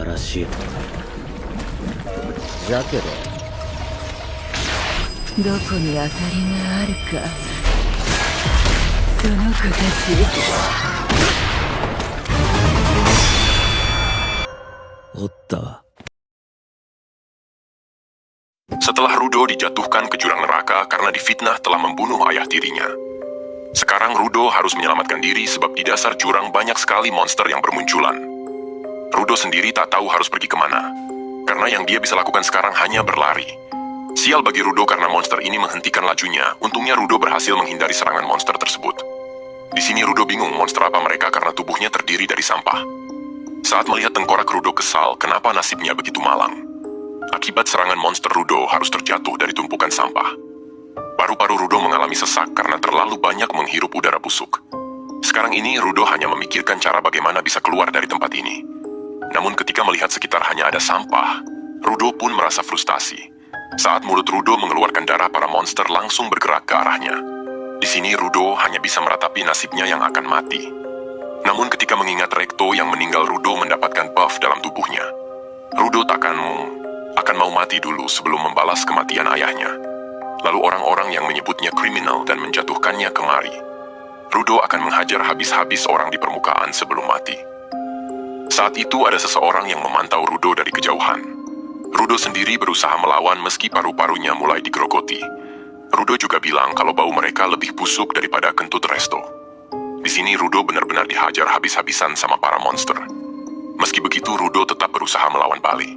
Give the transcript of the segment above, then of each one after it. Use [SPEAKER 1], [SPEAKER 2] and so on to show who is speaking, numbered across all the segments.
[SPEAKER 1] 荒らしい。じゃけど
[SPEAKER 2] どこに当たりがあるか、その子たち。
[SPEAKER 1] おったわ。
[SPEAKER 3] Setelah Rudo dijatuhkan ke jurang neraka karena difitnah telah membunuh ayah tirinya. Sekarang Rudo harus menyelamatkan diri sebab di dasar jurang banyak sekali monster yang bermunculan. Rudo sendiri tak tahu harus pergi kemana, karena yang dia bisa lakukan sekarang hanya berlari. Sial bagi Rudo karena monster ini menghentikan lajunya. Untungnya Rudo berhasil menghindari serangan monster tersebut. Di sini Rudo bingung monster apa mereka karena tubuhnya terdiri dari sampah. Saat melihat tengkorak, Rudo kesal kenapa nasibnya begitu malang. Akibat serangan monster, Rudo harus terjatuh dari tumpukan sampah. Paru-paru Rudo mengalami sesak karena terlalu banyak menghirup udara busuk. Sekarang ini Rudo hanya memikirkan cara bagaimana bisa keluar dari tempat ini. Namun ketika melihat sekitar hanya ada sampah, Rudo pun merasa frustasi. Saat mulut Rudo mengeluarkan darah, para monster langsung bergerak ke arahnya. Di sini Rudo hanya bisa meratapi nasibnya yang akan mati. Namun ketika mengingat Recto yang meninggal, Rudo mendapatkan buff dalam tubuhnya. Rudo akan mau mati dulu sebelum membalas kematian ayahnya. Lalu orang-orang yang menyebutnya kriminal dan menjatuhkannya kemari. Rudo akan menghajar habis-habis orang di permukaan sebelum mati. Saat itu ada seseorang yang memantau Rudo dari kejauhan. Rudo sendiri berusaha melawan meski paru-parunya mulai digerogoti. Rudo juga bilang kalau bau mereka lebih busuk daripada kentut Resto. Di sini Rudo benar-benar dihajar habis-habisan sama para monster. Meski begitu, Rudo tetap berusaha melawan balik.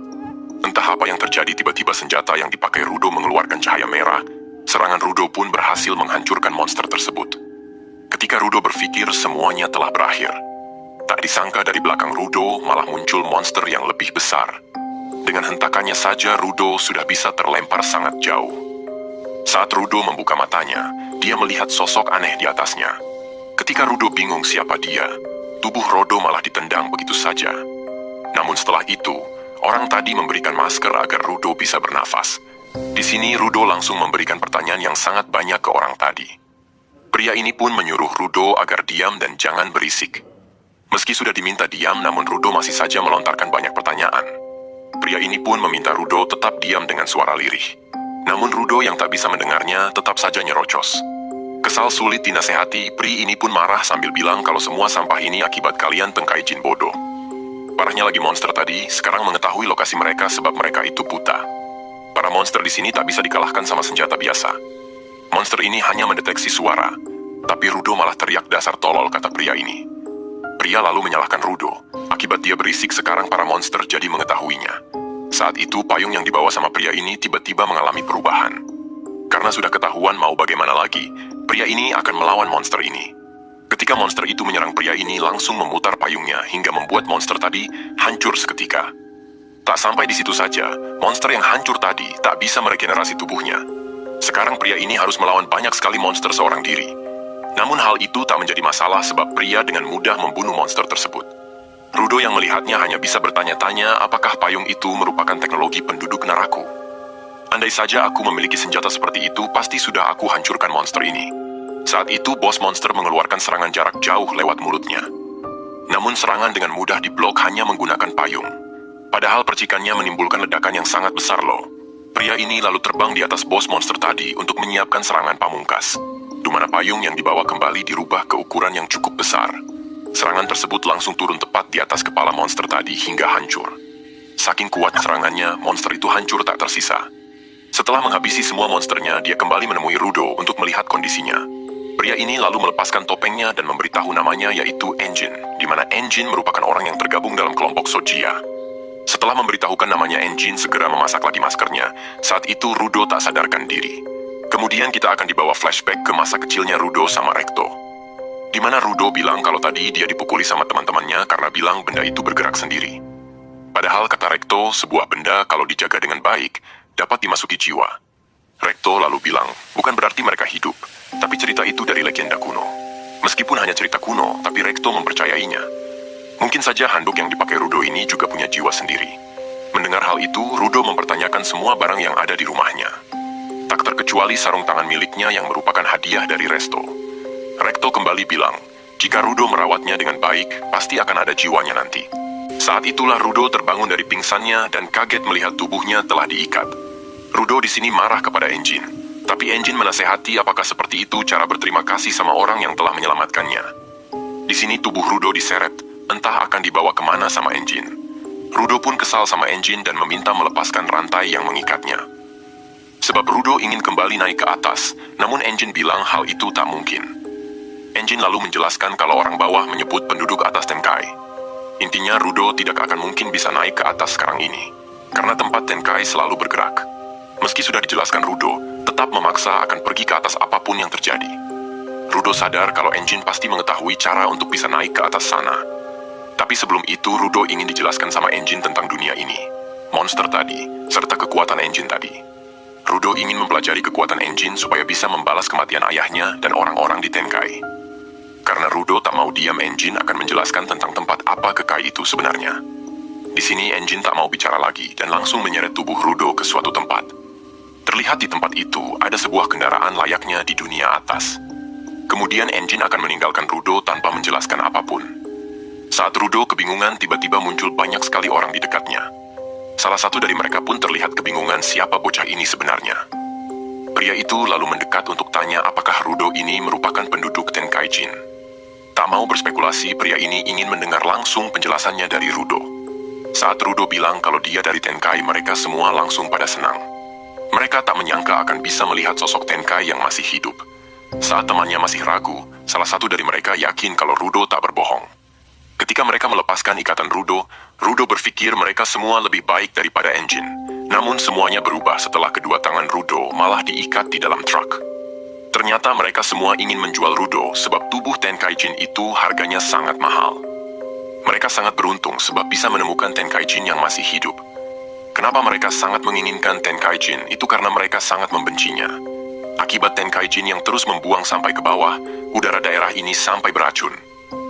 [SPEAKER 3] Entah apa yang terjadi, tiba-tiba senjata yang dipakai Rudo mengeluarkan cahaya merah. Serangan Rudo pun berhasil menghancurkan monster tersebut. Ketika Rudo berpikir semuanya telah berakhir, tak disangka dari belakang Rudo malah muncul monster yang lebih besar. Dengan hentakannya saja Rudo sudah bisa terlempar sangat jauh. Saat Rudo membuka matanya, dia melihat sosok aneh di atasnya. Ketika Rudo bingung siapa dia, tubuh Rudo malah ditendang begitu saja. Namun setelah itu, orang tadi memberikan masker agar Rudo bisa bernafas. Di sini Rudo langsung memberikan pertanyaan yang sangat banyak ke orang tadi. Pria ini pun menyuruh Rudo agar diam dan jangan berisik. Meski sudah diminta diam, namun Rudo masih saja melontarkan banyak pertanyaan. Pria ini pun meminta Rudo tetap diam dengan suara lirih. Namun Rudo yang tak bisa mendengarnya tetap saja nyerocos. Kesal sulit dinasehati, pria ini pun marah sambil bilang kalau semua sampah ini akibat kalian tengkai jin bodoh. Parahnya lagi, monster tadi sekarang mengetahui lokasi mereka sebab mereka itu buta. Para monster di sini tak bisa dikalahkan sama senjata biasa. Monster ini hanya mendeteksi suara, tapi Rudo malah teriak dasar tolol, kata pria ini. Pria lalu menyalahkan Rudo. Akibat dia berisik, sekarang para monster jadi mengetahuinya. Saat itu payung yang dibawa sama pria ini tiba-tiba mengalami perubahan. Karena sudah ketahuan mau bagaimana lagi, pria ini akan melawan monster ini. Ketika monster itu menyerang pria ini, langsung memutar payungnya hingga membuat monster tadi hancur seketika. Tak sampai di situ saja, monster yang hancur tadi tak bisa meregenerasi tubuhnya. Sekarang pria ini harus melawan banyak sekali monster seorang diri. Namun hal itu tak menjadi masalah sebab pria dengan mudah membunuh monster tersebut. Rudo yang melihatnya hanya bisa bertanya-tanya apakah payung itu merupakan teknologi penduduk Naraku. Andai saja aku memiliki senjata seperti itu, pasti sudah aku hancurkan monster ini. Saat itu bos monster mengeluarkan serangan jarak jauh lewat mulutnya. Namun serangan dengan mudah diblok hanya menggunakan payung. Padahal percikannya menimbulkan ledakan yang sangat besar loh. Pria ini lalu terbang di atas bos monster tadi untuk menyiapkan serangan pamungkas. Di mana payung yang dibawa kembali dirubah ke ukuran yang cukup besar. Serangan tersebut langsung turun tepat di atas kepala monster tadi hingga hancur. Saking kuat serangannya, monster itu hancur tak tersisa. Setelah menghabisi semua monsternya, dia kembali menemui Rudo untuk melihat kondisinya. Pria ini lalu melepaskan topengnya dan memberitahu namanya, yaitu Engine, di mana Engine merupakan orang yang tergabung dalam kelompok Sojiya. Setelah memberitahukan namanya, Engine segera memasak lagi maskernya. Saat itu Rudo tak sadarkan diri. Kemudian kita akan dibawa flashback ke masa kecilnya Rudo sama Recto. Di mana Rudo bilang kalau tadi dia dipukuli sama teman-temannya karena bilang benda itu bergerak sendiri. Padahal kata Recto, sebuah benda kalau dijaga dengan baik, dapat dimasuki jiwa. Recto lalu bilang, bukan berarti mereka hidup, tapi cerita itu dari legenda kuno. Meskipun hanya cerita kuno, tapi Recto mempercayainya. Mungkin saja handuk yang dipakai Rudo ini juga punya jiwa sendiri. Mendengar hal itu, Rudo mempertanyakan semua barang yang ada di rumahnya. Tak terkecuali sarung tangan miliknya yang merupakan hadiah dari Resto. Recto kembali bilang, jika Rudo merawatnya dengan baik, pasti akan ada jiwanya nanti. Saat itulah Rudo terbangun dari pingsannya dan kaget melihat tubuhnya telah diikat. Rudo di sini marah kepada Engine, tapi Engine menasehati apakah seperti itu cara berterima kasih sama orang yang telah menyelamatkannya. Di sini tubuh Rudo diseret, entah akan dibawa kemana sama Engine. Rudo pun kesal sama Engine dan meminta melepaskan rantai yang mengikatnya. Sebab Rudo ingin kembali naik ke atas, namun Engine bilang hal itu tak mungkin. Engine lalu menjelaskan kalau orang bawah menyebut penduduk atas Tenkai. Intinya Rudo tidak akan mungkin bisa naik ke atas sekarang ini, karena tempat Tenkai selalu bergerak. Meski sudah dijelaskan Rudo, tetap memaksa akan pergi ke atas apapun yang terjadi. Rudo sadar kalau Engine pasti mengetahui cara untuk bisa naik ke atas sana. Tapi sebelum itu Rudo ingin dijelaskan sama Engine tentang dunia ini, monster tadi, serta kekuatan Engine tadi. Rudo ingin mempelajari kekuatan Engine supaya bisa membalas kematian ayahnya dan orang-orang di Tenkai. Karena Rudo tak mau diam, Engine akan menjelaskan tentang tempat apa Kekai itu sebenarnya. Di sini Engine tak mau bicara lagi dan langsung menyeret tubuh Rudo ke suatu tempat. Terlihat di tempat itu ada sebuah kendaraan layaknya di dunia atas. Kemudian Engine akan meninggalkan Rudo tanpa menjelaskan apapun. Saat Rudo kebingungan, tiba-tiba muncul banyak sekali orang di dekatnya. Salah satu dari mereka pun terlihat kebingungan siapa bocah ini sebenarnya. Pria itu lalu mendekat untuk tanya apakah Rudo ini merupakan penduduk Tenkai-jin. Tak mau berspekulasi, pria ini ingin mendengar langsung penjelasannya dari Rudo. Saat Rudo bilang kalau dia dari Tenkai, mereka semua langsung pada senang. Mereka tak menyangka akan bisa melihat sosok Tenkai yang masih hidup. Saat temannya masih ragu, salah satu dari mereka yakin kalau Rudo tak berbohong. Ketika mereka melepaskan ikatan Rudo, Rudo berpikir mereka semua lebih baik daripada Engine. Namun semuanya berubah setelah kedua tangan Rudo malah diikat di dalam truk. Ternyata mereka semua ingin menjual Rudo sebab tubuh Tenkai-jin itu harganya sangat mahal. Mereka sangat beruntung sebab bisa menemukan Tenkai-jin yang masih hidup. Kenapa mereka sangat menginginkan Tenkai-jin? Itu karena mereka sangat membencinya. Akibat Tenkai-jin yang terus membuang sampai ke bawah, udara daerah ini sampai beracun.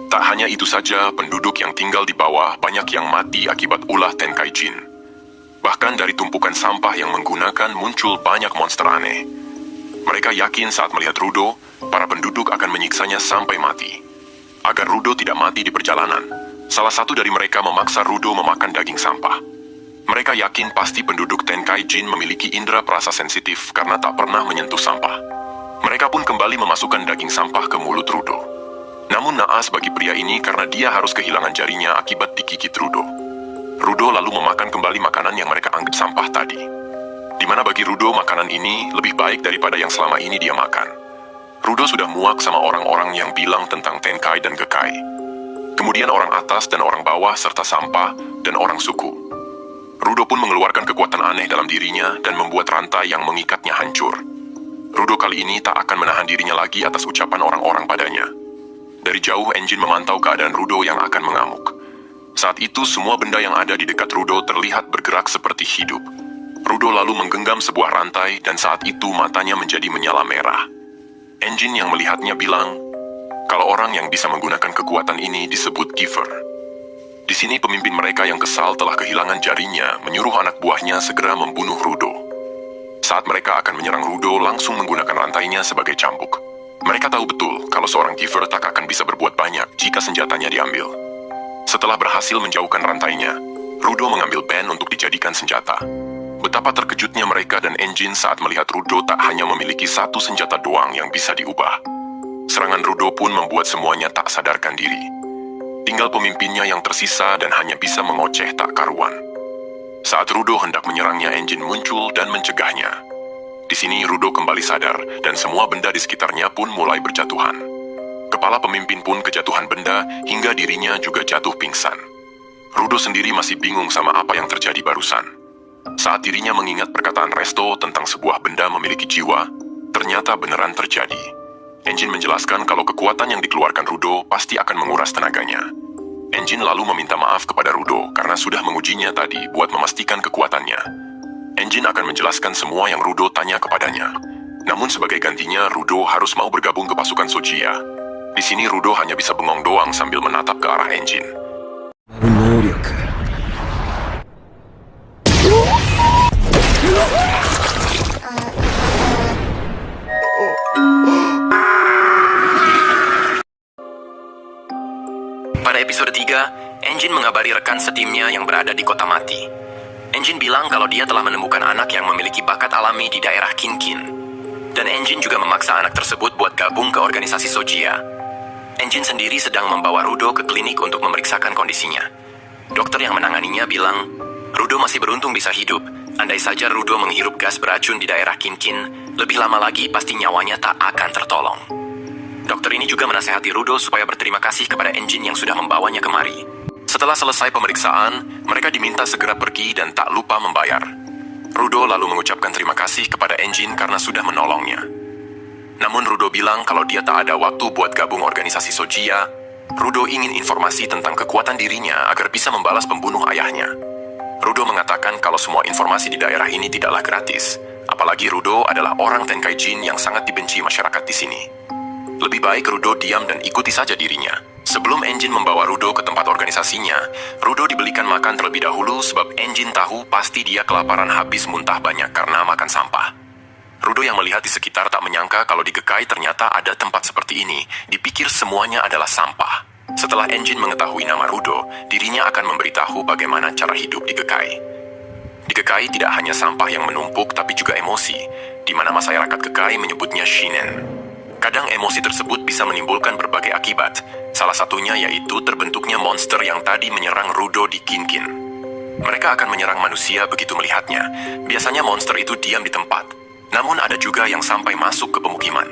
[SPEAKER 3] Tak hanya itu saja, penduduk yang tinggal di bawah banyak yang mati akibat ulah Tenkai-jin. Bahkan dari tumpukan sampah yang menggunakan muncul banyak monster aneh. Mereka yakin saat melihat Rudo, para penduduk akan menyiksanya sampai mati. Agar Rudo tidak mati di perjalanan, salah satu dari mereka memaksa Rudo memakan daging sampah. Mereka yakin pasti penduduk Tenkai-jin memiliki indera perasa sensitif karena tak pernah menyentuh sampah. Mereka pun kembali memasukkan daging sampah ke mulut Rudo. Namun naas bagi pria ini karena dia harus kehilangan jarinya akibat digigit Rudo. Rudo lalu memakan kembali makanan yang mereka anggap sampah tadi. Di mana bagi Rudo makanan ini lebih baik daripada yang selama ini dia makan. Rudo sudah muak sama orang-orang yang bilang tentang Tenkai dan Kekai. Kemudian orang atas dan orang bawah serta sampah dan orang suku. Rudo pun mengeluarkan kekuatan aneh dalam dirinya dan membuat rantai yang mengikatnya hancur. Rudo kali ini tak akan menahan dirinya lagi atas ucapan orang-orang padanya. Dari jauh Engine memantau keadaan Rudo yang akan mengamuk. Saat itu semua benda yang ada di dekat Rudo terlihat bergerak seperti hidup. Rudo lalu menggenggam sebuah rantai dan saat itu matanya menjadi menyala merah. Engine yang melihatnya bilang, kalau orang yang bisa menggunakan kekuatan ini disebut Giver. Di sini pemimpin mereka yang kesal telah kehilangan jarinya menyuruh anak buahnya segera membunuh Rudo. Saat mereka akan menyerang Rudo langsung menggunakan rantainya sebagai cambuk. Mereka tahu betul kalau seorang Giver tak akan bisa berbuat banyak jika senjatanya diambil. Setelah berhasil menjauhkan rantainya, Rudo mengambil band untuk dijadikan senjata. Betapa terkejutnya mereka dan Engine saat melihat Rudo tak hanya memiliki satu senjata doang yang bisa diubah. Serangan Rudo pun membuat semuanya tak sadarkan diri. Tinggal pemimpinnya yang tersisa dan hanya bisa mengoceh tak karuan. Saat Rudo hendak menyerangnya, Engine muncul dan mencegahnya. Di sini Rudo kembali sadar dan semua benda di sekitarnya pun mulai berjatuhan. Kepala pemimpin pun kejatuhan benda hingga dirinya juga jatuh pingsan. Rudo sendiri masih bingung sama apa yang terjadi barusan. Saat dirinya mengingat perkataan Resto tentang sebuah benda memiliki jiwa, ternyata beneran terjadi. Engine menjelaskan kalau kekuatan yang dikeluarkan Rudo pasti akan menguras tenaganya. Engine lalu meminta maaf kepada Rudo karena sudah mengujinya tadi buat memastikan kekuatannya. Engine akan menjelaskan semua yang Rudo tanya kepadanya. Namun sebagai gantinya, Rudo harus mau bergabung ke pasukan Sojiya. Di sini Rudo hanya bisa bengong doang sambil menatap ke arah Engine.
[SPEAKER 1] Pada episode 3, Engine mengabari rekan setimnya yang berada di kota mati. Engine bilang kalau dia telah menemukan anak yang memiliki bakat alami di daerah Kinkin. Dan Engine juga memaksa anak tersebut buat gabung ke organisasi Sojia. Engine sendiri sedang membawa Rudo ke klinik untuk memeriksakan kondisinya. Dokter yang menanganinya bilang, Rudo masih beruntung bisa hidup. Andai saja Rudo menghirup gas beracun di daerah Kinkin, lebih lama lagi pasti nyawanya tak akan tertolong. Dokter ini juga menasehati Rudo supaya berterima kasih kepada Engine yang sudah membawanya kemari. Setelah selesai pemeriksaan, mereka diminta segera pergi dan tak lupa membayar. Rudo lalu mengucapkan terima kasih kepada Engine karena sudah menolongnya. Namun Rudo bilang kalau dia tak ada waktu buat gabung organisasi Sojia. Rudo ingin informasi tentang kekuatan dirinya agar bisa membalas pembunuh ayahnya. Rudo mengatakan kalau semua informasi di daerah ini tidaklah gratis. Apalagi Rudo adalah orang Tenkaijin yang sangat dibenci masyarakat di sini. Lebih baik Rudo diam dan ikuti saja dirinya. Sebelum Engine membawa Rudo ke tempat organisasinya, Rudo dibelikan makan terlebih dahulu sebab Engine tahu pasti dia kelaparan habis muntah banyak karena makan sampah. Rudo yang melihat di sekitar tak menyangka kalau di Gekai ternyata ada tempat seperti ini, dipikir semuanya adalah sampah. Setelah Engine mengetahui nama Rudo, dirinya akan memberitahu bagaimana cara hidup di Gekai. Di Gekai tidak hanya sampah yang menumpuk tapi juga emosi, di mana masyarakat Gekai menyebutnya shinen. Kadang emosi tersebut bisa menimbulkan berbagai akibat. Salah satunya yaitu terbentuknya monster yang tadi menyerang Rudo di Kinkin. Mereka akan menyerang manusia begitu melihatnya. Biasanya monster itu diam di tempat. Namun ada juga yang sampai masuk ke pemukiman.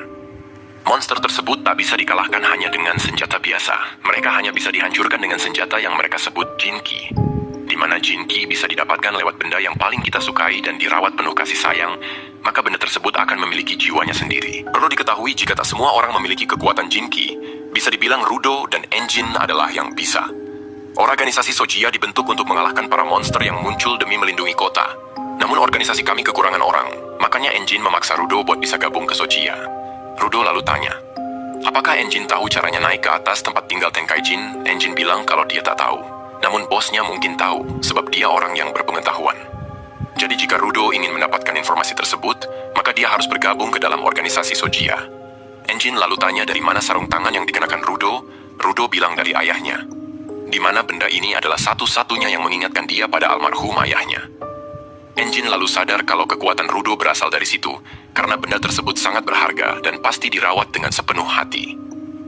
[SPEAKER 1] Monster tersebut tak bisa dikalahkan hanya dengan senjata biasa. Mereka hanya bisa dihancurkan dengan senjata yang mereka sebut Jinki. Di mana Jinki bisa didapatkan lewat benda yang paling kita sukai dan dirawat penuh kasih sayang, maka benda tersebut akan memiliki jiwanya sendiri. Perlu diketahui jika tak semua orang memiliki kekuatan Jinki, bisa dibilang Rudo dan Engine adalah yang bisa. Organisasi Sojia dibentuk untuk mengalahkan para monster yang muncul demi melindungi kota. Namun organisasi kami kekurangan orang, makanya Engine memaksa Rudo buat bisa gabung ke Sojia. Rudo lalu tanya, apakah Engine tahu caranya naik ke atas tempat tinggal Tenkaijin? Engine bilang kalau dia tak tahu. Namun bosnya mungkin tahu, sebab dia orang yang berpengetahuan. Jadi jika Rudo ingin mendapatkan informasi tersebut, maka dia harus bergabung ke dalam organisasi Sojia. Engine lalu tanya dari mana sarung tangan yang dikenakan Rudo. Rudo bilang dari ayahnya. Di mana benda ini adalah satu-satunya yang mengingatkan dia pada almarhum ayahnya. Engine lalu sadar kalau kekuatan Rudo berasal dari situ, karena benda tersebut sangat berharga dan pasti dirawat dengan sepenuh hati.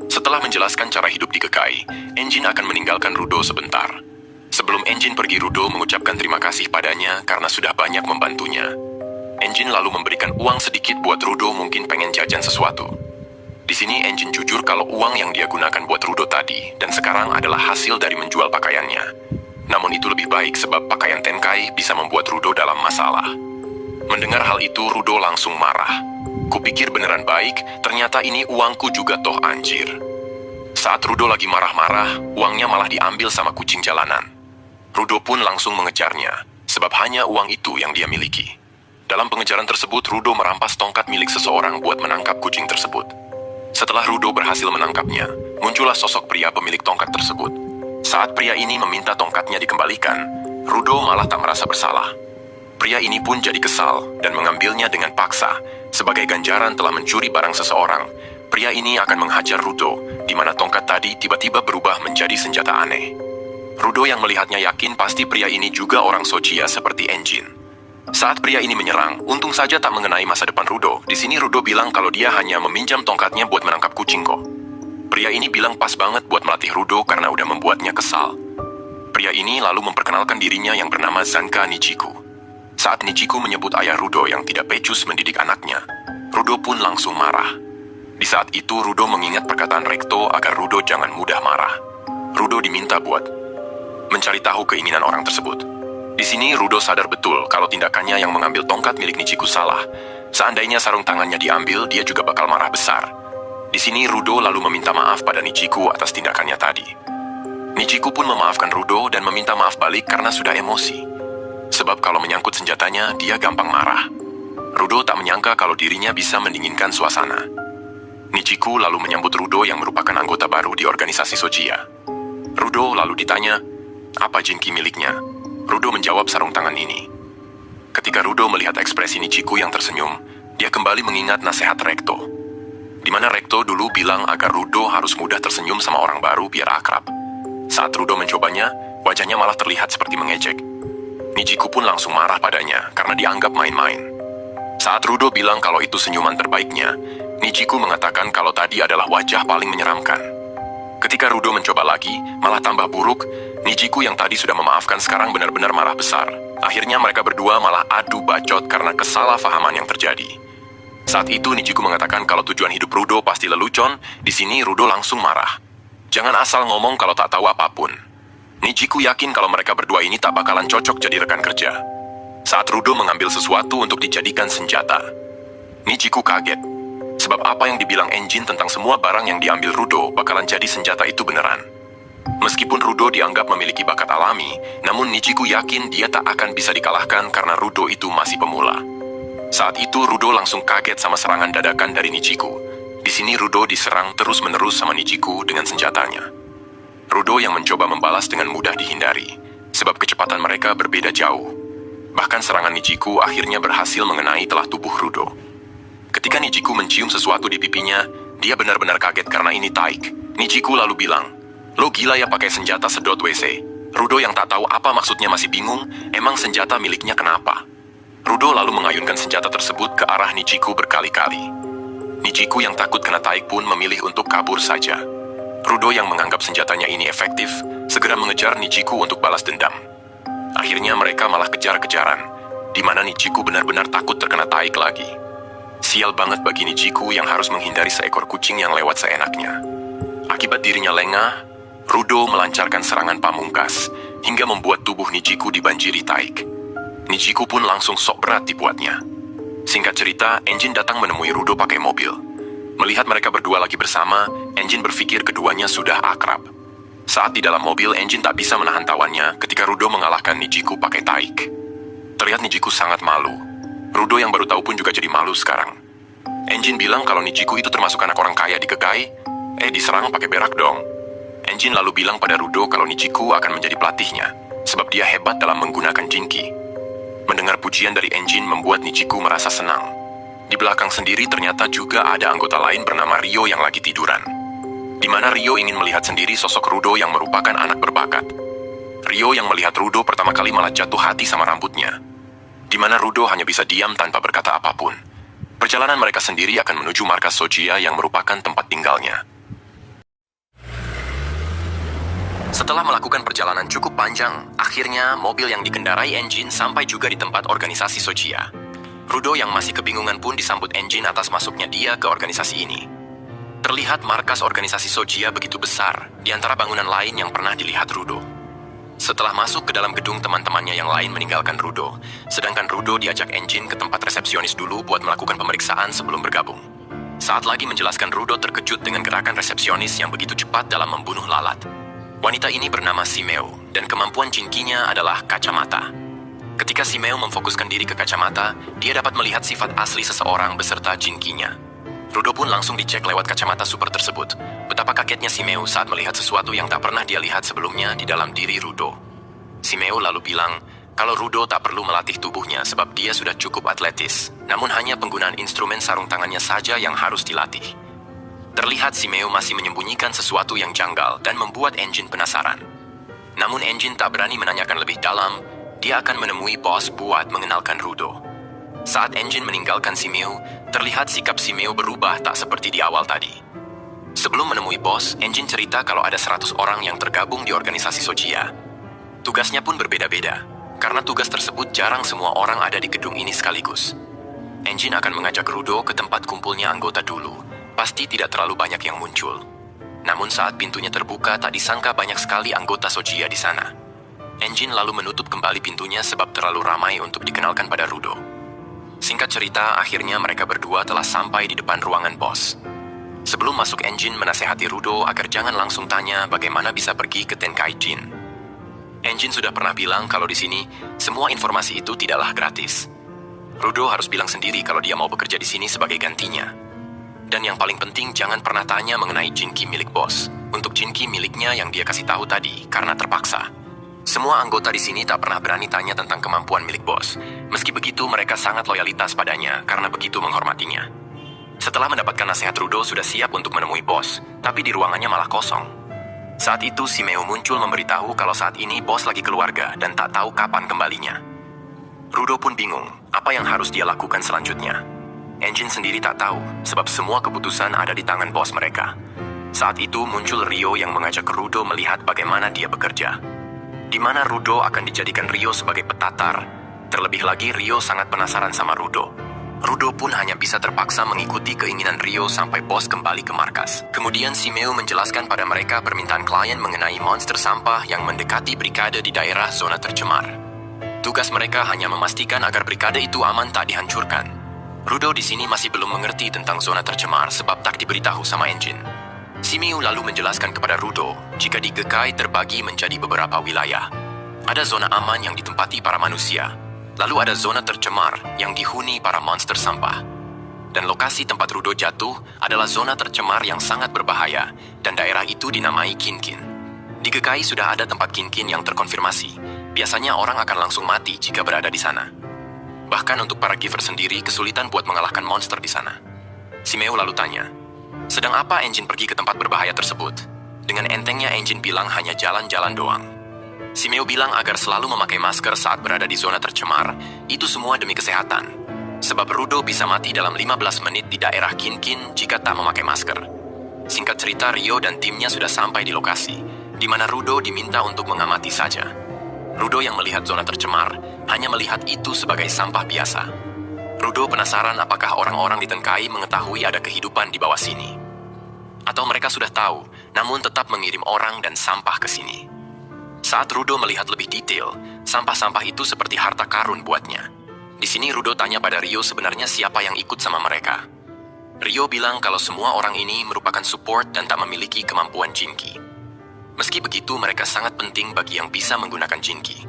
[SPEAKER 1] Setelah menjelaskan cara hidup di Gekai, Engine akan meninggalkan Rudo sebentar. Sebelum Engine pergi, Rudo mengucapkan terima kasih padanya karena sudah banyak membantunya. Engine lalu memberikan uang sedikit buat Rudo mungkin pengen jajan sesuatu. Di sini Engine jujur kalau uang yang dia gunakan buat Rudo tadi dan sekarang adalah hasil dari menjual pakaiannya. Namun itu lebih baik sebab pakaian Tenkai bisa membuat Rudo dalam masalah. Mendengar hal itu, Rudo langsung marah. Kupikir beneran baik, ternyata ini uangku juga toh anjir. Saat Rudo lagi marah-marah, uangnya malah diambil sama kucing jalanan. Rudo pun langsung mengejarnya, sebab hanya uang itu yang dia miliki. Dalam pengejaran tersebut, Rudo merampas tongkat milik seseorang buat menangkap kucing tersebut. Setelah Rudo berhasil menangkapnya, muncullah sosok pria pemilik tongkat tersebut. Saat pria ini meminta tongkatnya dikembalikan, Rudo malah tak merasa bersalah. Pria ini pun jadi kesal dan mengambilnya dengan paksa. Sebagai ganjaran telah mencuri barang seseorang, pria ini akan menghajar Rudo, di mana tongkat tadi tiba-tiba berubah menjadi senjata aneh. Rudo yang melihatnya yakin pasti pria ini juga orang Sojia seperti Engine. Saat pria ini menyerang, untung saja tak mengenai masa depan Rudo. Di sini Rudo bilang kalau dia hanya meminjam tongkatnya buat menangkap kucing kok. Pria ini bilang pas banget buat melatih Rudo karena udah membuatnya kesal. Pria ini lalu memperkenalkan dirinya yang bernama Zanka Nichiku. Saat Nichiku menyebut ayah Rudo yang tidak becus mendidik anaknya, Rudo pun langsung marah. Di saat itu Rudo mengingat perkataan Rekto agar Rudo jangan mudah marah. Rudo diminta buat mencari tahu keinginan orang tersebut. Di sini Rudo sadar betul kalau tindakannya yang mengambil tongkat milik Nichiku salah. Seandainya sarung tangannya diambil, dia juga bakal marah besar. Di sini Rudo lalu meminta maaf pada Nichiku atas tindakannya tadi. Nichiku pun memaafkan Rudo dan meminta maaf balik karena sudah emosi. Sebab kalau menyangkut senjatanya, dia gampang marah. Rudo tak menyangka kalau dirinya bisa mendinginkan suasana. Nichiku lalu menyambut Rudo yang merupakan anggota baru di organisasi Sojia. Rudo lalu ditanya, apa Jinki miliknya? Rudo menjawab sarung tangan ini. Ketika Rudo melihat ekspresi Nichiku yang tersenyum, dia kembali mengingat nasihat Rekto. Di mana Rekto dulu bilang agar Rudo harus mudah tersenyum sama orang baru biar akrab.
[SPEAKER 3] Saat Rudo mencobanya, wajahnya malah terlihat seperti mengejek. Nijiku pun langsung marah padanya karena dianggap main-main. Saat Rudo bilang kalau itu senyuman terbaiknya, Nijiku mengatakan kalau tadi adalah wajah paling menyeramkan. Ketika Rudo mencoba lagi, malah tambah buruk. Nijiku yang tadi sudah memaafkan sekarang benar-benar marah besar. Akhirnya mereka berdua malah adu bacot karena kesalahpahaman yang terjadi. Saat itu Nijiku mengatakan kalau tujuan hidup Rudo pasti lelucon. Di sini Rudo langsung marah. Jangan asal ngomong kalau tak tahu apapun. Nijiku yakin kalau mereka berdua ini tak bakalan cocok jadi rekan kerja. Saat Rudo mengambil sesuatu untuk dijadikan senjata, Nijiku kaget. Sebab apa yang dibilang Enjin tentang semua barang yang diambil Rudo bakalan jadi senjata itu beneran. Meskipun Rudo dianggap memiliki bakat alami, namun Nijiku yakin dia tak akan bisa dikalahkan karena Rudo itu masih pemula. Saat itu Rudo langsung kaget sama serangan dadakan dari Nijiku. Di sini Rudo diserang terus-menerus sama Nijiku dengan senjatanya. Rudo yang mencoba membalas dengan mudah dihindari, sebab kecepatan mereka berbeda jauh. Bahkan serangan Nijiku akhirnya berhasil mengenai telah tubuh Rudo. Ketika Nijiku mencium sesuatu di pipinya, dia benar-benar kaget karena ini Taik. Nijiku lalu bilang, "Lo gila ya pakai senjata sedot WC?" Rudo yang tak tahu apa maksudnya masih bingung, emang senjata miliknya kenapa? Rudo lalu mengayunkan senjata tersebut ke arah Nijiku berkali-kali. Nijiku yang takut kena Taik pun memilih untuk kabur saja. Rudo yang menganggap senjatanya ini efektif, segera mengejar Nijiku untuk balas dendam. Akhirnya mereka malah kejar-kejaran, di mana Nijiku benar-benar takut terkena Taik lagi. Sial banget bagi Nijiku yang harus menghindari seekor kucing yang lewat seenaknya. Akibat dirinya lengah, Rudo melancarkan serangan pamungkas, hingga membuat tubuh Nijiku dibanjiri Taik. Nijiku pun langsung sok berat dibuatnya. Singkat cerita, Enjin datang menemui Rudo pakai mobil. Melihat mereka berdua lagi bersama, Enjin berpikir keduanya sudah akrab. Saat di dalam mobil, Enjin tak bisa menahan tawannya ketika Rudo mengalahkan Nijiku pakai Taik. Terlihat Nijiku sangat malu. Rudo yang baru tahu pun juga jadi malu sekarang. Enjin bilang kalau Nijiku itu termasuk anak orang kaya di Kekai. Diserang pakai berak dong. Enjin lalu bilang pada Rudo kalau Nijiku akan menjadi pelatihnya, sebab dia hebat dalam menggunakan Jinki. Mendengar pujian dari Enjin membuat Nijiku merasa senang. Di belakang sendiri ternyata juga ada anggota lain bernama Ryo yang lagi tiduran. Di mana Ryo ingin melihat sendiri sosok Rudo yang merupakan anak berbakat. Ryo yang melihat Rudo pertama kali malah jatuh hati sama rambutnya. Di mana Rudo hanya bisa diam tanpa berkata apapun. Perjalanan mereka sendiri akan menuju markas Sojiya yang merupakan tempat tinggalnya. Setelah melakukan perjalanan cukup panjang, akhirnya mobil yang dikendarai Enjin sampai juga di tempat organisasi Sojiya. Rudo yang masih kebingungan pun disambut Enjin atas masuknya dia ke organisasi ini. Terlihat markas organisasi Sojiya begitu besar, di antara bangunan lain yang pernah dilihat Rudo. Setelah masuk ke dalam gedung, teman-temannya yang lain meninggalkan Rudo, sedangkan Rudo diajak Enjin ke tempat resepsionis dulu buat melakukan pemeriksaan sebelum bergabung. Saat lagi menjelaskan, Rudo terkejut dengan gerakan resepsionis yang begitu cepat dalam membunuh lalat. Wanita ini bernama Shimeo, dan kemampuan Jinkinya adalah kacamata. Ketika Shimeo memfokuskan diri ke kacamata, dia dapat melihat sifat asli seseorang beserta Jinkinya. Rudo pun langsung dicek lewat kacamata super tersebut. Betapa kagetnya Shimeo saat melihat sesuatu yang tak pernah dia lihat sebelumnya di dalam diri Rudo. Shimeo lalu bilang kalau Rudo tak perlu melatih tubuhnya sebab dia sudah cukup atletis, namun hanya penggunaan instrumen sarung tangannya saja yang harus dilatih. Terlihat Shimeo masih menyembunyikan sesuatu yang janggal dan membuat Enjin penasaran. Namun Enjin tak berani menanyakan lebih dalam. Dia akan menemui bos buat mengenalkan Rudo. Saat Enjin meninggalkan Shimeo, terlihat sikap Shimeo berubah tak seperti di awal tadi. Sebelum menemui bos, Enjin cerita kalau ada 100 orang yang tergabung di organisasi Sojiya. Tugasnya pun berbeda-beda, karena tugas tersebut jarang semua orang ada di gedung ini sekaligus. Enjin akan mengajak Rudo ke tempat kumpulnya anggota dulu. Pasti tidak terlalu banyak yang muncul. Namun saat pintunya terbuka, tak disangka banyak sekali anggota Sojiya di sana. Enjin lalu menutup kembali pintunya sebab terlalu ramai untuk dikenalkan pada Rudo. Singkat cerita, akhirnya mereka berdua telah sampai di depan ruangan bos. Sebelum masuk, Enjin menasehati Rudo agar jangan langsung tanya bagaimana bisa pergi ke Tenkai-jin. Enjin sudah pernah bilang kalau di sini semua informasi itu tidaklah gratis. Rudo harus bilang sendiri kalau dia mau bekerja di sini sebagai gantinya. Dan yang paling penting, jangan pernah tanya mengenai Jinki milik bos. Untuk Jinki miliknya yang dia kasih tahu tadi karena terpaksa. Semua anggota di sini tak pernah berani tanya tentang kemampuan milik bos. Meski begitu, mereka sangat loyalitas padanya karena begitu menghormatinya. Setelah mendapatkan nasihat, Rudo sudah siap untuk menemui bos, tapi di ruangannya malah kosong.
[SPEAKER 1] Saat itu Shimeo muncul memberitahu kalau saat ini bos lagi keluarga dan tak tahu kapan kembalinya. Rudo pun bingung apa yang harus dia lakukan selanjutnya. Engine sendiri tak tahu sebab semua keputusan ada di tangan bos mereka. Saat itu muncul Ryo yang mengajak Rudo melihat bagaimana dia bekerja. Di mana Rudo akan dijadikan Ryo sebagai petatar. Terlebih lagi Ryo sangat penasaran sama Rudo. Rudo pun hanya bisa terpaksa mengikuti keinginan Ryo sampai bos kembali ke markas. Kemudian Shimeo menjelaskan pada mereka permintaan klien mengenai monster sampah yang mendekati brigade di daerah zona tercemar. Tugas mereka hanya memastikan agar brigade itu aman tak dihancurkan. Rudo di sini masih belum mengerti tentang zona tercemar sebab tak diberitahu sama Engine. Shimeo lalu menjelaskan kepada Rudo jika di Gekai terbagi menjadi beberapa wilayah. Ada zona aman yang ditempati para manusia. Lalu ada zona tercemar yang dihuni para monster sampah. Dan lokasi tempat Rudo jatuh adalah zona tercemar yang sangat berbahaya dan daerah itu dinamai Kinkin. Di Gekai sudah ada tempat Kinkin yang terkonfirmasi. Biasanya orang akan langsung mati jika berada di sana. Bahkan untuk para giver sendiri kesulitan buat mengalahkan monster di sana. Shimeo lalu tanya, sedang apa Engine pergi ke tempat berbahaya tersebut? Dengan entengnya Engine bilang hanya jalan-jalan doang. Shimeo bilang agar selalu memakai masker saat berada di zona tercemar, itu semua demi kesehatan. Sebab Rudo bisa mati dalam 15 menit di daerah Kinkin jika tak memakai masker. Singkat cerita, Ryo dan timnya sudah sampai di lokasi, di mana Rudo diminta untuk mengamati saja. Rudo yang melihat zona tercemar, hanya melihat itu sebagai sampah biasa. Rudo penasaran apakah orang-orang di Tenkai mengetahui ada kehidupan di bawah sini. Atau mereka sudah tahu, namun tetap mengirim orang dan sampah ke sini. Saat Rudo melihat lebih detail, sampah-sampah itu seperti harta karun buatnya. Di sini Rudo tanya pada Ryo sebenarnya siapa yang ikut sama mereka. Ryo bilang kalau semua orang ini merupakan support dan tak memiliki kemampuan Jinki. Meski begitu, mereka sangat penting bagi yang bisa menggunakan Jinki.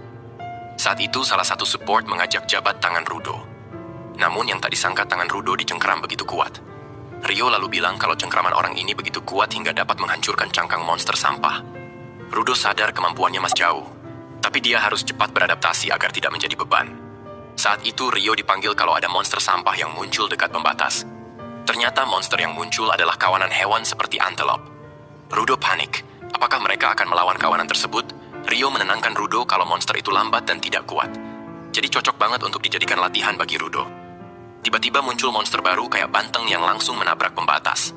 [SPEAKER 1] Saat itu salah satu support mengajak jabat tangan Rudo. Namun yang tak disangka tangan Rudo dicengkeram begitu kuat. Ryo lalu bilang kalau cengkeraman orang ini begitu kuat hingga dapat menghancurkan cangkang monster sampah. Rudo sadar kemampuannya masih jauh, tapi dia harus cepat beradaptasi agar tidak menjadi beban. Saat itu Ryo dipanggil kalau ada monster sampah yang muncul dekat pembatas. Ternyata monster yang muncul adalah kawanan hewan seperti antelope. Rudo panik. Apakah mereka akan melawan kawanan tersebut? Ryo menenangkan Rudo kalau monster itu lambat dan tidak kuat. Jadi cocok banget untuk dijadikan latihan bagi Rudo. Tiba-tiba muncul monster baru kayak banteng yang langsung menabrak pembatas.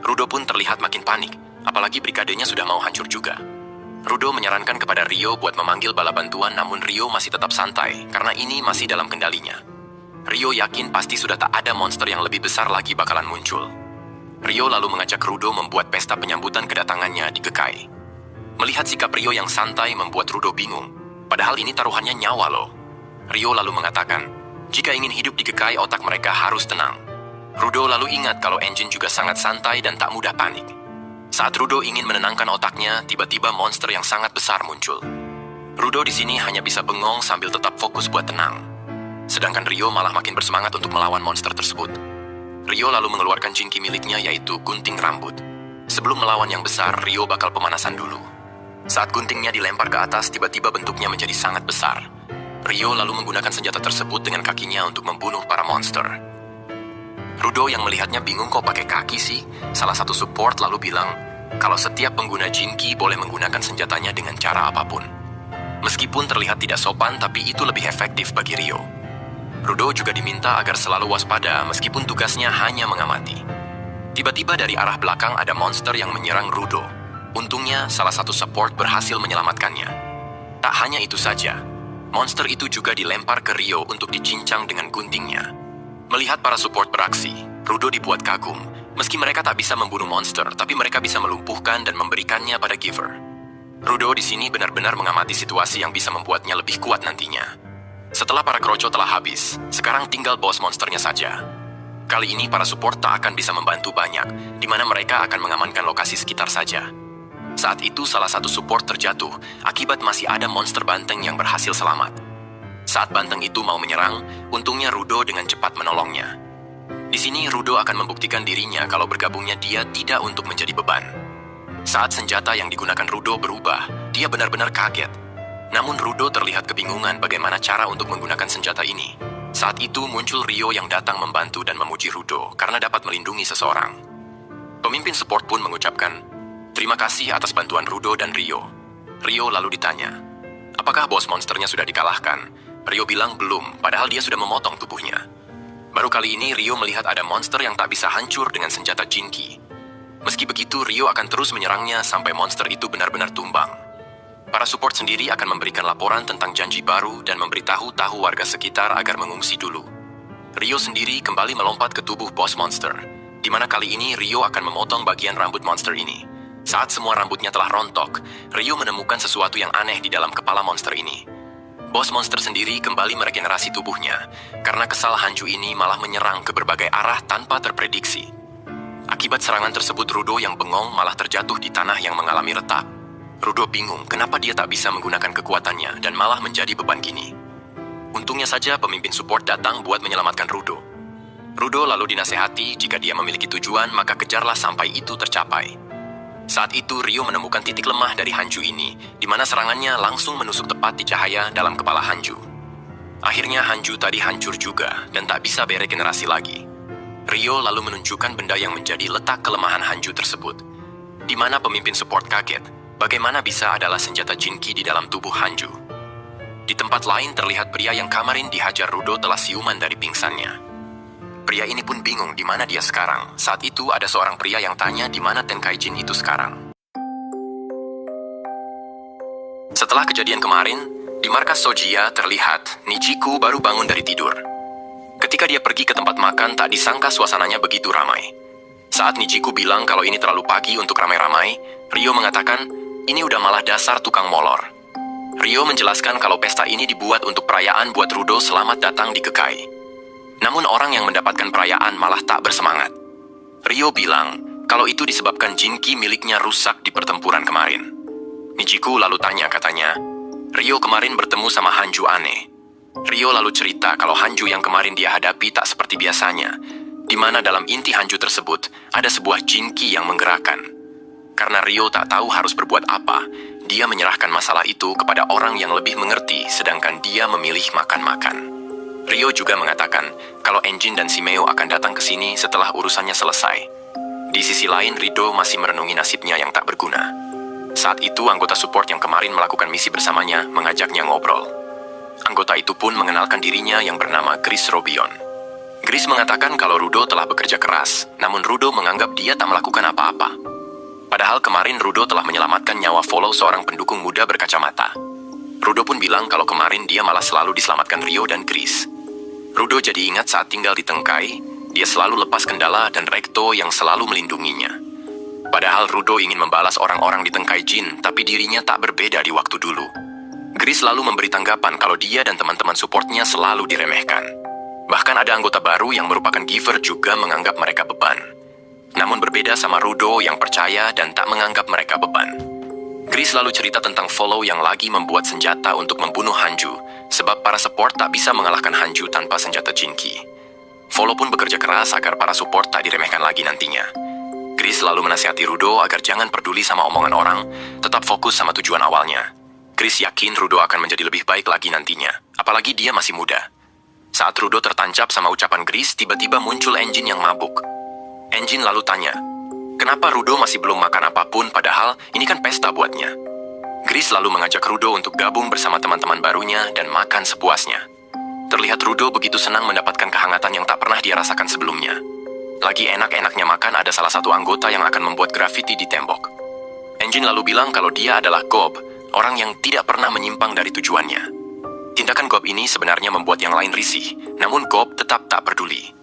[SPEAKER 1] Rudo pun terlihat makin panik, apalagi brigadenya sudah mau hancur juga. Rudo menyarankan kepada Ryo buat memanggil bala bantuan, namun Ryo masih tetap santai karena ini masih dalam kendalinya. Ryo yakin pasti sudah tak ada monster yang lebih besar lagi bakalan muncul. Ryo lalu mengajak Rudo membuat pesta penyambutan kedatangannya di Gekai. Melihat sikap Ryo yang santai membuat Rudo bingung, padahal ini taruhannya nyawa loh. Ryo lalu mengatakan, jika ingin hidup di Gekai otak mereka harus tenang. Rudo lalu ingat kalau Engine juga sangat santai dan tak mudah panik. Saat Rudo ingin menenangkan otaknya, tiba-tiba monster yang sangat besar muncul. Rudo di sini hanya bisa bengong sambil tetap fokus buat tenang. Sedangkan Ryo malah makin bersemangat untuk melawan monster tersebut. Ryo lalu mengeluarkan Jinki miliknya yaitu gunting rambut. Sebelum melawan yang besar, Ryo bakal pemanasan dulu. Saat guntingnya dilempar ke atas, tiba-tiba bentuknya menjadi sangat besar. Ryo lalu menggunakan senjata tersebut dengan kakinya untuk membunuh para monster. Rudo yang melihatnya bingung kok pakai kaki sih. Salah satu support lalu bilang, kalau setiap pengguna Jinki boleh menggunakan senjatanya dengan cara apapun. Meskipun terlihat tidak sopan, tapi itu lebih efektif bagi Ryo. Rudo juga diminta agar selalu waspada meskipun tugasnya hanya mengamati. Tiba-tiba dari arah belakang ada monster yang menyerang Rudo. Untungnya salah satu support berhasil menyelamatkannya. Tak hanya itu saja, monster itu juga dilempar ke Ryo untuk dicincang dengan guntingnya. Melihat para support beraksi, Rudo dibuat kagum. Meski mereka tak bisa membunuh monster, tapi mereka bisa melumpuhkan dan memberikannya pada giver. Rudo di sini benar-benar mengamati situasi yang bisa membuatnya lebih kuat nantinya. Setelah para kroco telah habis, sekarang tinggal bos monsternya saja. Kali ini para support tak akan bisa membantu banyak, di mana mereka akan mengamankan lokasi sekitar saja. Saat itu salah satu support terjatuh, akibat masih ada monster banteng yang berhasil selamat. Saat banteng itu mau menyerang, untungnya Rudo dengan cepat menolongnya. Di sini Rudo akan membuktikan dirinya kalau bergabungnya dia tidak untuk menjadi beban. Saat senjata yang digunakan Rudo berubah, dia benar-benar kaget. Namun Rudo terlihat kebingungan bagaimana cara untuk menggunakan senjata ini. Saat itu muncul Ryo yang datang membantu dan memuji Rudo karena dapat melindungi seseorang. Pemimpin support pun mengucapkan, Terima kasih atas bantuan Rudo dan Rio. Rio lalu ditanya, apakah bos monsternya sudah dikalahkan? Rio bilang belum, padahal dia sudah memotong tubuhnya. Baru kali ini Rio melihat ada monster yang tak bisa hancur dengan senjata Jinki. Meski begitu, Rio akan terus menyerangnya sampai monster itu benar-benar tumbang. Para support sendiri akan memberikan laporan tentang janji baru dan memberitahu warga sekitar agar mengungsi dulu. Rio sendiri kembali melompat ke tubuh bos monster, di mana kali ini Rio akan memotong bagian rambut monster ini. Saat semua rambutnya telah rontok, Rio menemukan sesuatu yang aneh di dalam kepala monster ini. Bos monster sendiri kembali meregenerasi tubuhnya, karena kesal Hanju ini malah menyerang ke berbagai arah tanpa terprediksi. Akibat serangan tersebut, Rudo yang bengong malah terjatuh di tanah yang mengalami retak. Rudo bingung kenapa dia tak bisa menggunakan kekuatannya dan malah menjadi beban gini. Untungnya saja pemimpin support datang buat menyelamatkan Rudo. Rudo lalu dinasehati jika dia memiliki tujuan maka kejarlah sampai itu tercapai. Saat itu Rio menemukan titik lemah dari Hanju ini, di mana serangannya langsung menusuk tepat di cahaya dalam kepala Hanju. Akhirnya Hanju tadi hancur juga dan tak bisa beregenerasi lagi. Rio lalu menunjukkan benda yang menjadi letak kelemahan Hanju tersebut, di mana pemimpin support kaget bagaimana bisa adalah senjata Jinki di dalam tubuh Hanju. Di tempat lain terlihat pria yang kemarin dihajar Rudo telah siuman dari pingsannya. Pria ini pun bingung di mana dia sekarang. Saat itu ada seorang pria yang tanya di mana Tenkaijin itu sekarang. Setelah kejadian kemarin, di markas Sojiya terlihat Nichiku baru bangun dari tidur. Ketika dia pergi ke tempat makan, tak disangka suasananya begitu ramai. Saat Nichiku bilang kalau ini terlalu pagi untuk ramai-ramai, Rio mengatakan, ini udah malah dasar tukang molor. Rio menjelaskan kalau pesta ini dibuat untuk perayaan buat Rudo selamat datang di Kekai. Namun orang yang mendapatkan perayaan malah tak bersemangat. Rio bilang kalau itu disebabkan Jinki miliknya rusak di pertempuran kemarin. Nichiku lalu tanya katanya, Rio kemarin bertemu sama Hanju aneh. Rio lalu cerita kalau Hanju yang kemarin dia hadapi tak seperti biasanya, di mana dalam inti Hanju tersebut ada sebuah Jinki yang menggerakkan. Karena Rio tak tahu harus berbuat apa, dia menyerahkan masalah itu kepada orang yang lebih mengerti, sedangkan dia memilih makan-makan. Rio juga mengatakan kalau Engine dan Shimeo akan datang ke sini setelah urusannya selesai. Di sisi lain, Rido masih merenungi nasibnya yang tak berguna. Saat itu, anggota support yang kemarin melakukan misi bersamanya mengajaknya ngobrol. Anggota itu pun mengenalkan dirinya yang bernama Gris Robion. Gris mengatakan kalau Rudo telah bekerja keras, namun Rudo menganggap dia tak melakukan apa-apa. Padahal kemarin Rudo telah menyelamatkan nyawa Follow, seorang pendukung muda berkacamata. Rudo pun bilang kalau kemarin dia malah selalu diselamatkan Rio dan Gris. Rudo jadi ingat saat tinggal di Tengkai, dia selalu lepas kendala dan Rekto yang selalu melindunginya. Padahal Rudo ingin membalas orang-orang di Tengkai Jin, tapi dirinya tak berbeda di waktu dulu. Gris lalu memberi tanggapan kalau dia dan teman-teman supportnya selalu diremehkan. Bahkan ada anggota baru yang merupakan giver juga menganggap mereka beban. Namun berbeda sama Rudo yang percaya dan tak menganggap mereka beban. Gris lalu cerita tentang Follow yang lagi membuat senjata untuk membunuh Hanju, sebab para support tak bisa mengalahkan Hanju tanpa senjata Jinki. Follow pun bekerja keras agar para support tak diremehkan lagi nantinya. Gris lalu menasihati Rudo agar jangan peduli sama omongan orang, tetap fokus sama tujuan awalnya. Gris yakin Rudo akan menjadi lebih baik lagi nantinya, apalagi dia masih muda. Saat Rudo tertancap sama ucapan Gris, tiba-tiba muncul Engine yang mabuk. Engine lalu tanya, kenapa Rudo masih belum makan apapun padahal ini kan pesta buatnya? Gris lalu mengajak Rudo untuk gabung bersama teman-teman barunya dan makan sepuasnya. Terlihat Rudo begitu senang mendapatkan kehangatan yang tak pernah dia rasakan sebelumnya. Lagi enak-enaknya makan, ada salah satu anggota yang akan membuat grafiti di tembok. Engine lalu bilang kalau dia adalah Gob, orang yang tidak pernah menyimpang dari tujuannya. Tindakan Gob ini sebenarnya membuat yang lain risih, namun Gob tetap tak peduli.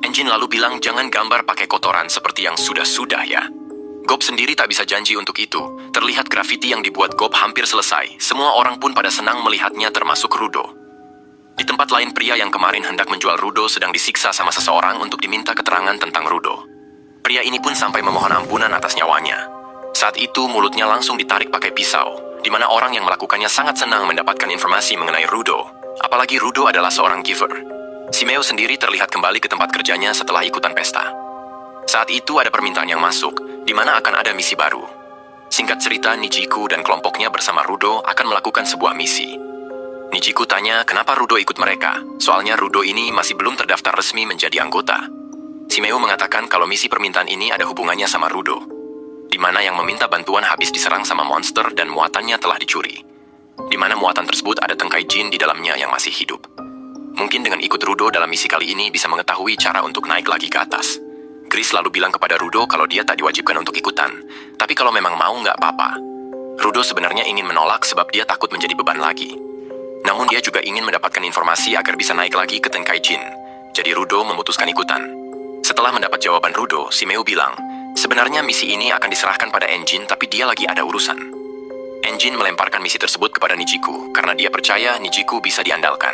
[SPEAKER 1] Engine lalu bilang jangan gambar pakai kotoran seperti yang sudah-sudah ya. Gob sendiri tak bisa janji untuk itu. Terlihat grafiti yang dibuat Gob hampir selesai. Semua orang pun pada senang melihatnya termasuk Rudo. Di tempat lain, pria yang kemarin hendak menjual Rudo sedang disiksa sama seseorang untuk diminta keterangan tentang Rudo. Pria ini pun sampai memohon ampunan atas nyawanya. Saat itu mulutnya langsung ditarik pakai pisau, di mana orang yang melakukannya sangat senang mendapatkan informasi mengenai Rudo. Apalagi Rudo adalah seorang giver. Shimeo sendiri terlihat kembali ke tempat kerjanya setelah ikutan pesta. Saat itu ada permintaan yang masuk, di mana akan ada misi baru. Singkat cerita, Nichiku dan kelompoknya bersama Rudo akan melakukan sebuah misi. Nichiku tanya kenapa Rudo ikut mereka, soalnya Rudo ini masih belum terdaftar resmi menjadi anggota. Shimeo mengatakan kalau misi permintaan ini ada hubungannya sama Rudo. di mana yang meminta bantuan habis diserang sama monster dan muatannya telah dicuri. Di mana muatan tersebut ada tengkai jin di dalamnya yang masih hidup. Mungkin dengan ikut Rudo dalam misi kali ini bisa mengetahui cara untuk naik lagi ke atas. Chris lalu bilang kepada Rudo kalau dia tak diwajibkan untuk ikutan, tapi kalau memang mau nggak apa-apa. Rudo sebenarnya ingin menolak sebab dia takut menjadi beban lagi. Namun dia juga ingin mendapatkan informasi agar bisa naik lagi ke tengkai jin. Jadi Rudo memutuskan ikutan. Setelah mendapat jawaban Rudo, si Meu bilang, sebenarnya misi ini akan diserahkan pada Engine tapi dia lagi ada urusan. Engine melemparkan misi tersebut kepada Nijiku karena dia percaya Nijiku bisa diandalkan.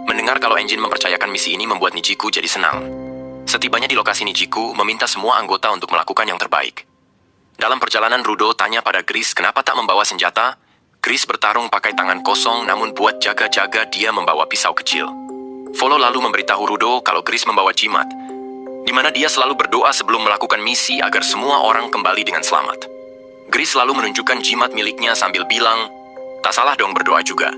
[SPEAKER 1] Mendengar kalau Engine mempercayakan misi ini membuat Nijiku jadi senang. Setibanya di lokasi Nijiku meminta semua anggota untuk melakukan yang terbaik. Dalam perjalanan Rudo tanya pada Chris kenapa tak membawa senjata. Chris bertarung pakai tangan kosong namun buat jaga-jaga dia membawa pisau kecil. Volo lalu memberitahu Rudo kalau Chris membawa jimat, di mana dia selalu berdoa sebelum melakukan misi agar semua orang kembali dengan selamat. Chris lalu menunjukkan jimat miliknya sambil bilang, tak salah dong berdoa juga.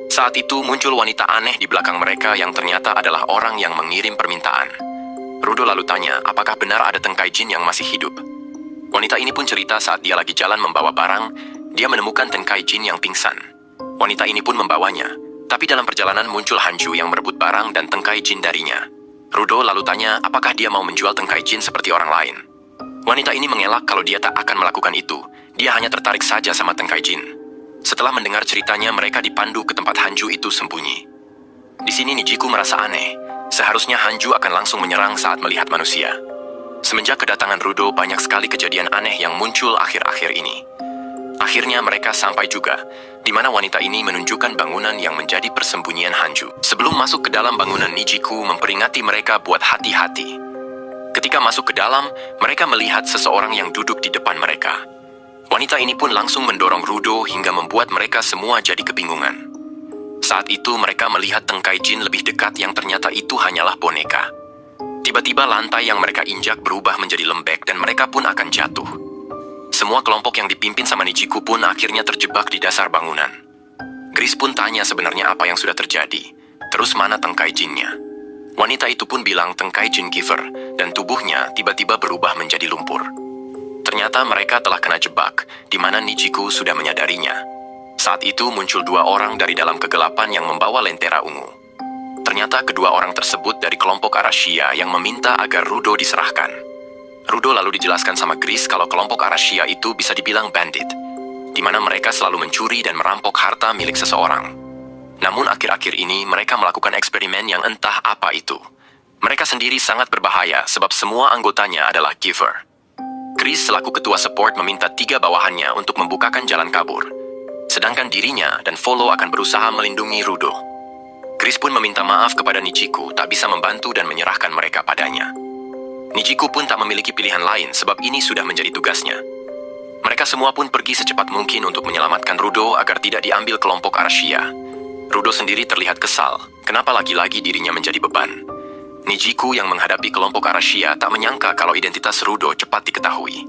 [SPEAKER 1] Saat itu muncul wanita aneh di belakang mereka yang ternyata adalah orang yang mengirim permintaan. Rudo lalu tanya apakah benar ada tengkai jin yang masih hidup. Wanita ini pun cerita saat dia lagi jalan membawa barang, dia menemukan tengkai jin yang pingsan. Wanita ini pun membawanya, tapi dalam perjalanan muncul Hanju yang merebut barang dan tengkai jin darinya. Rudo lalu tanya apakah dia mau menjual tengkai jin seperti orang lain. Wanita ini mengelak kalau dia tak akan melakukan itu, dia hanya tertarik saja sama tengkai jin. Setelah mendengar ceritanya, mereka dipandu ke tempat Hanju itu sembunyi. Di sini Nijiku merasa aneh, seharusnya Hanju akan langsung menyerang saat melihat manusia. Semenjak kedatangan Rudo, banyak sekali kejadian aneh yang muncul akhir-akhir ini. Akhirnya mereka sampai juga, di mana wanita ini menunjukkan bangunan yang menjadi persembunyian Hanju. Sebelum masuk ke dalam bangunan, Nijiku memperingati mereka buat hati-hati. Ketika masuk ke dalam, mereka melihat seseorang yang duduk di depan mereka. Wanita ini pun langsung mendorong Rudo hingga membuat mereka semua jadi kebingungan. Saat itu mereka melihat tengkai jin lebih dekat yang ternyata itu hanyalah boneka. Tiba-tiba lantai yang mereka injak berubah menjadi lembek dan mereka pun akan jatuh. Semua kelompok yang dipimpin sama Nijiku pun akhirnya terjebak di dasar bangunan. Chris pun tanya sebenarnya apa yang sudah terjadi. Terus mana tengkai jinnya? Wanita itu pun bilang tengkai jin giver, dan tubuhnya tiba-tiba berubah menjadi lumpur. Ternyata mereka telah kena jebak, di mana Nijiku sudah menyadarinya. Saat itu muncul dua orang dari dalam kegelapan yang membawa lentera ungu. Ternyata kedua orang tersebut dari kelompok Arashia yang meminta agar Rudo diserahkan. Rudo lalu dijelaskan sama Chris kalau kelompok Arashia itu bisa dibilang bandit, di mana mereka selalu mencuri dan merampok harta milik seseorang. Namun akhir-akhir ini mereka melakukan eksperimen yang entah apa itu. Mereka sendiri sangat berbahaya sebab semua anggotanya adalah giver. Chris selaku ketua support meminta 3 bawahannya untuk membukakan jalan kabur. Sedangkan dirinya dan Volo akan berusaha melindungi Rudo. Chris pun meminta maaf kepada Nijiku tak bisa membantu dan menyerahkan mereka padanya. Nijiku pun tak memiliki pilihan lain sebab ini sudah menjadi tugasnya. Mereka semua pun pergi secepat mungkin untuk menyelamatkan Rudo agar tidak diambil kelompok Arashia. Rudo sendiri terlihat kesal, kenapa lagi-lagi dirinya menjadi beban. Nijiku yang menghadapi kelompok Arashia tak menyangka kalau identitas Rudo cepat diketahui.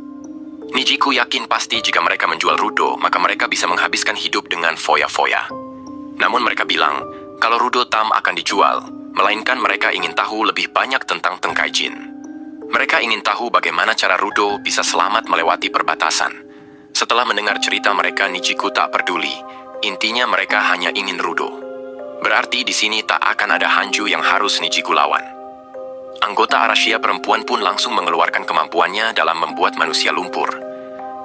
[SPEAKER 1] Nijiku yakin pasti jika mereka menjual Rudo, maka mereka bisa menghabiskan hidup dengan foya-foya. Namun mereka bilang, kalau Rudo Tam akan dijual, melainkan mereka ingin tahu lebih banyak tentang tengkai jin. Mereka ingin tahu bagaimana cara Rudo bisa selamat melewati perbatasan. Setelah mendengar cerita mereka, Nijiku tak peduli. Intinya mereka hanya ingin Rudo. Berarti di sini tak akan ada Hanju yang harus Nijiku lawan. Anggota Arashia perempuan pun langsung mengeluarkan kemampuannya dalam membuat manusia lumpur.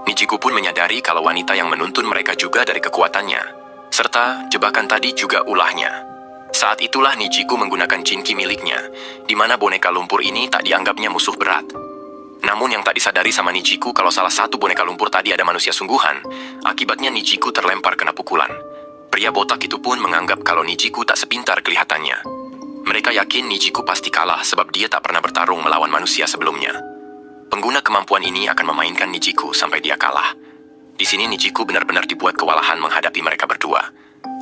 [SPEAKER 1] Nijiku pun menyadari kalau wanita yang menuntun mereka juga dari kekuatannya, serta jebakan tadi juga ulahnya. Saat itulah Nijiku menggunakan Jinki miliknya, di mana boneka lumpur ini tak dianggapnya musuh berat. Namun yang tak disadari sama Nijiku kalau salah satu boneka lumpur tadi ada manusia sungguhan, akibatnya Nijiku terlempar kena pukulan. Pria botak itu pun menganggap kalau Nijiku tak sepintar kelihatannya. Mereka yakin Nijiku pasti kalah sebab dia tak pernah bertarung melawan manusia sebelumnya. Pengguna kemampuan ini akan memainkan Nijiku sampai dia kalah. Di sini Nijiku benar-benar dibuat kewalahan menghadapi mereka berdua.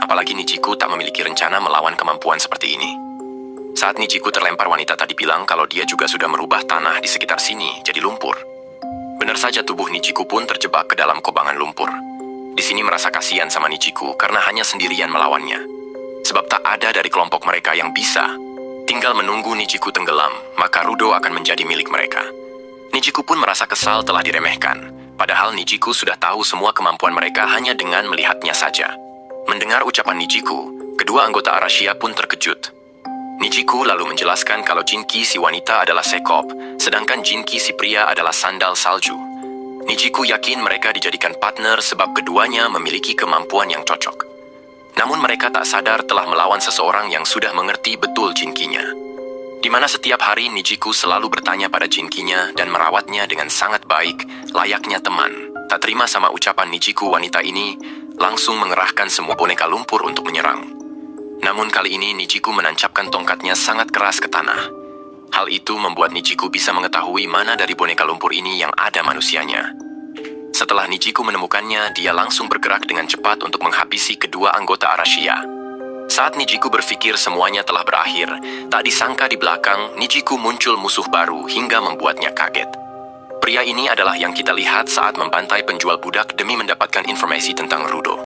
[SPEAKER 1] Apalagi Nijiku tak memiliki rencana melawan kemampuan seperti ini. Saat Nijiku terlempar, wanita tadi bilang kalau dia juga sudah merubah tanah di sekitar sini jadi lumpur. Benar saja tubuh Nijiku pun terjebak ke dalam kobangan lumpur. Di sini merasa kasihan sama Nijiku karena hanya sendirian melawannya. Sebab tak ada dari kelompok mereka yang bisa. Tinggal menunggu Nijiku tenggelam, maka Rudo akan menjadi milik mereka. Nijiku pun merasa kesal telah diremehkan. Padahal Nijiku sudah tahu semua kemampuan mereka hanya dengan melihatnya saja. Mendengar ucapan Nijiku, kedua anggota Arashia pun terkejut. Nijiku lalu menjelaskan kalau Jinki si wanita adalah Sekop, sedangkan Jinki si pria adalah sandal salju. Nijiku yakin mereka dijadikan partner sebab keduanya memiliki kemampuan yang cocok. Namun mereka tak sadar telah melawan seseorang yang sudah mengerti betul Jinkinya. Di mana setiap hari Nijiku selalu bertanya pada Jinkinya dan merawatnya dengan sangat baik, layaknya teman. Tak terima sama ucapan Nijiku wanita ini, langsung mengerahkan semua boneka lumpur untuk menyerang. Namun kali ini Nijiku menancapkan tongkatnya sangat keras ke tanah. Hal itu membuat Nijiku bisa mengetahui mana dari boneka lumpur ini yang ada manusianya. Setelah Nijiku menemukannya, dia langsung bergerak dengan cepat untuk menghabisi kedua anggota Arashia. Saat Nijiku berpikir semuanya telah berakhir, tak disangka di belakang Nijiku muncul musuh baru hingga membuatnya kaget. Pria ini adalah yang kita lihat saat membantai penjual budak demi mendapatkan informasi tentang Rudo.